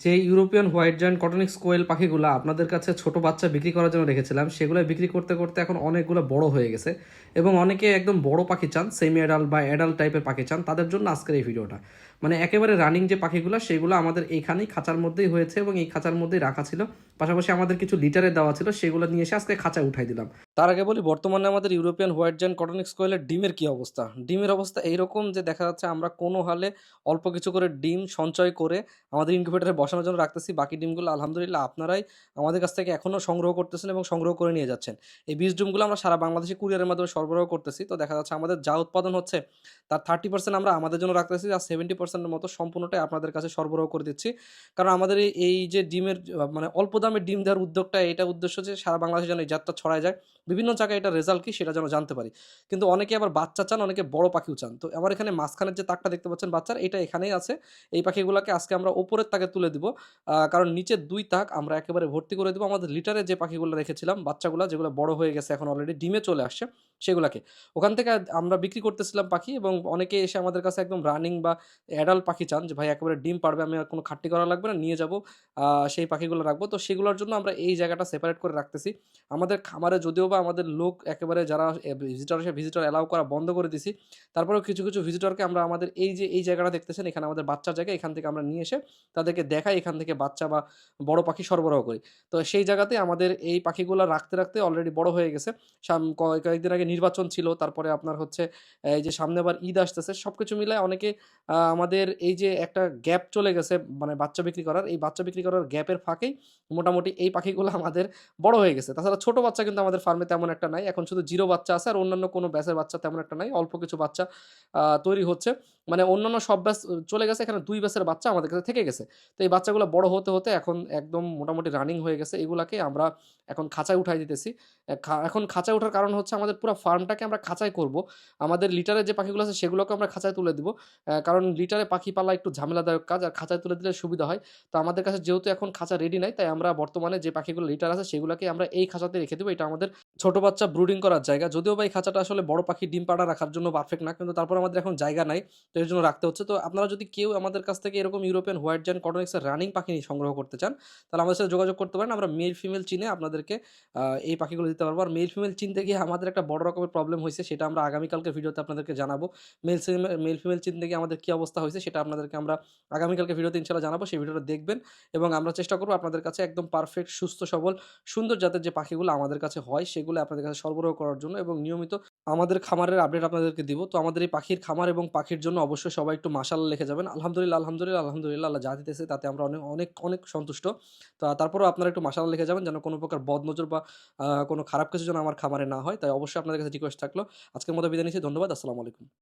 যে European white giant কটনিক্স কোয়েল পাখিগুলো আপনাদের কাছে ছোট বাচ্চা বিক্রি করার জন্য রেখেছিলাম, সেগুলো বিক্রি করতে করতে এখন অনেকগুলো বড় হয়ে গেছে এবং অনেকে একদম বড় পাখি চান, সেমি অ্যাডাল্ট বা অ্যাডাল্ট টাইপের পাখি চান, তাদের জন্য আজকের এই ভিডিওটা। মানে একেবারে রানিং যে পাখিগুলো সেগুলো আমাদের এইখানেই খাঁচার মধ্যেই হয়েছে এবং এই খাঁচার মধ্যেই রাখা ছিল। পাশাপাশি আমাদের কিছু লিটারে দেওয়া ছিল, সেগুলো নিয়ে এসে আজকে খাঁচায় উঠাই দিলাম। তার আগে বলি, বর্তমানে আমাদের ইউরোপিয়ান হোয়াইট জায়ান্ট কটনিক্স কোয়েলের ডিমের কি অবস্থা। ডিমের অবস্থা এইরকম যে দেখা যাচ্ছে আমরা কোনো হালে অল্প কিছু করে ডিম সঞ্চয় করে আমাদের ইনকিউবেটরে বসানোর জন্য রাখতেছি। বাকি ডিমগুলো আলহামদুলিল্লাহ আপনারাই আমাদের কাছ থেকে এখনও সংগ্রহ করতেছেন এবং সংগ্রহ করে নিয়ে যাচ্ছেন। এই বীজ ডিমগুলো আমরা সারা বাংলাদেশে কুরিয়ারের মাধ্যমে সরবরাহ করতেছি। তো দেখা যাচ্ছে আমাদের যা উৎপাদন হচ্ছে তার 30% আমরা আমাদের জন্য রাখতেছি, আর 70%-এর মতো সম্পূর্ণটাই আপনাদের কাছে সরবরাহ করে দিচ্ছি। কারণ আমাদের এই যে ডিমের মানে অল্প দামে ডিম দেওয়ার উদ্যোগটা, এটা উদ্দেশ্য যে সারা বাংলাদেশে যেন এই জাতটা ছড়ায় যায়, বিভিন্ন জায়গায় এটা রেজাল্ট কি সেটা যেন জানতে পারি। কিন্তু অনেকে আবার বাচ্চা চান, অনেকে বড় পাখিও চান। তো আমার এখানে মাঝখানের যে তাকটা দেখতে পাচ্ছেন বাচ্চার, এটা এখানেই আছে। এই পাখিগুলোকে আজকে আমরা উপরের তাকে তুলে দিব, কারণ নিচের 2 তাক আমরা একেবারে ভর্তি করে দিব আমাদের লিটারে যে পাখিগুলো রেখেছিলাম, বাচ্চাগুলো যেগুলো বড় হয়ে গেছে, এখন অলরেডি ডিমে চলে আসছে, সেগুলাকে। ওখান থেকে আমরা বিক্রি করতেছিলাম পাখি, এবং অনেকে এসে আমাদের কাছে একদম রানিং বা অ্যাডাল্ট পাখি চান যে ভাই একেবারে ডিম পারবে, আমি আর কোনো খাটনি করা লাগবে না, নিয়ে যাব, সেই পাখিগুলো রাখবো। তো সেগুলোর জন্য আমরা এই জায়গাটা সেপারেট করে রাখতেছি। আমাদের খামারে যদিও বা আমাদের লোক একেবারে যারা ভিজিটর এসে ভিজিটর অ্যালাউ করা বন্ধ করে দিছি, তারপরেও কিছু কিছু ভিজিটরকে আমরা আমাদের এই যে এই জায়গাটা দেখতেছেন, এখানে আমাদের বাচ্চার জায়গা, এখান থেকে আমরা নিয়ে এসে তাদেরকে দেখাই, এখান থেকে বাচ্চা বা বড় পাখি সরবরাহ করি। তো সেই জায়গাতে আমাদের এই পাখিগুলো রাখতে রাখতে অলরেডি বড় হয়ে গেছে। কয়েকদিন আগে নির্বাচন ছিল, তারপরে আপনার হচ্ছে এই যে সামনে আবার ঈদ আসতেছে, সবকিছু মিলায় অনেকে আমাদের এই যে একটা গ্যাপ চলে গেছে মানে বাচ্চা বিক্রি করার, এই বাচ্চা বিক্রি করার গ্যাপের ফাঁকেই মোটামুটি এই পাখিগুলো আমাদের বড় হয়ে গেছে। তাছাড়া ছোট বাচ্চা কিন্তু আমাদের ফার্মে তেমন একটা নাই। এখন শুধু জিরো বাচ্চা আছে, আর অন্যান্য কোনো ব্যাচের বাচ্চা তেমন একটা নাই। অল্প কিছু বাচ্চা তৈরি হচ্ছে। মানে অন্যান্য সব ব্যাচ চলে গেছে, এখানে 2 ব্যাচের বাচ্চা আমাদের কাছে থেকে গেছে। তো এই বাচ্চাগুলো বড় হতে হতে এখন একদম মোটামুটি রানিং হয়ে গেছে। এগুলাকে আমরা এখন খাঁচায় উঠাই দিতেছি। এখন খাঁচায় ওঠার কারণ হচ্ছে আমাদের পুরা ফার্মটাকে আমরা খাঁচায় করব। আমাদের লিটারে যে পাখিগুলো আছে সেগুলোকে আমরা খাঁচায় তুলে দিব। কারণ লিটারে পাখি পালা একটু ঝামেলাদায়ক কাজ, আর খাঁচায় তুলে দিলে সুবিধা হয়। তো আমাদের কাছে যেহেতু এখন খাঁচা রেডি নাই, তাই আমরা বর্তমানে যে পাখিগুলো লিটার আছে সেগুলোকে আমরা এই খাঁচাতে রেখে দেব। এটা আমাদের ছোট বাচ্চা ব্রুডিং করার জায়গা। যদিও বা এই খাঁচাটা আসলে বড় পাখি ডিম পাড়া রাখার জন্য পারফেক্ট না, কিন্তু তারপর আমাদের এখন জায়গা নাই। তো এর জন্য রাখতে হচ্ছে। তো আপনারা যদি কেউ আমাদের কাছ থেকে এরকম ইউরোপিয়ান হোয়াইট জায়ান্ট কটনিক্সের রানিং পাখি সংগ্রহ করতে চান, তাহলে আমাদের সাথে যোগাযোগ করতে পারেন। আমরা মেল ফিমেল চিনে আপনাদেরকে এই পাখিগুলো দিতে পারবো। আর মেল ফিমেল চিনতে গিয়ে আমাদের একটা বড় রকমের প্রবলেম হইছে, সেটা আমরা আগামীকালকের ভিডিওতে আপনাদেরকে জানাবো। মেল ফিমেল চিনতে গিয়ে আমাদের কি অবস্থা হয়েছে সেটা আপনাদেরকে আমরা আগামীকালকে ভিডিওতে ইনশাআল্লাহ জানাবো। সেই ভিডিওটা দেখবেন এবং আমরা চেষ্টা করব আপনাদের কাছে একদম পারফেক্ট, সুস্থ সবল, সুন্দর জাতের যে পাখিগুলো আমাদের কাছে হয় সেগুলো আপনাদের কাছে সরবরাহ করার জন্য, এবং নিয়মিত আমাদের খামারের আপডেট আপনাদেরকে দিব। তো আমাদের এই পাখির খামার এবং পাখির জন্য অবশ্যই সবাই একটু মাশাআল্লাহ লিখে যাবেন। আলহামদুলিল্লাহ, আলহামদুলিল্লাহ, আলহামদুলিল্লাহ, আল্লাহ যা দিতেছে তাতে আমরা অনেক অনেক অনেক সন্তুষ্ট। তো তারপরেও আপনারা একটু মাশাআল্লাহ লিখে যাবেন, যেন কোনো প্রকার বদনজর বা কোনো খারাপ কিছু যেন আমার খামারে না হয়। তাই অবশ্যই আপনাদের কাছে রিকোয়েস্ট থাকলো। আজকের মতো বিদায় নিচ্ছি। ধন্যবাদ। আসসালামু আলাইকুম।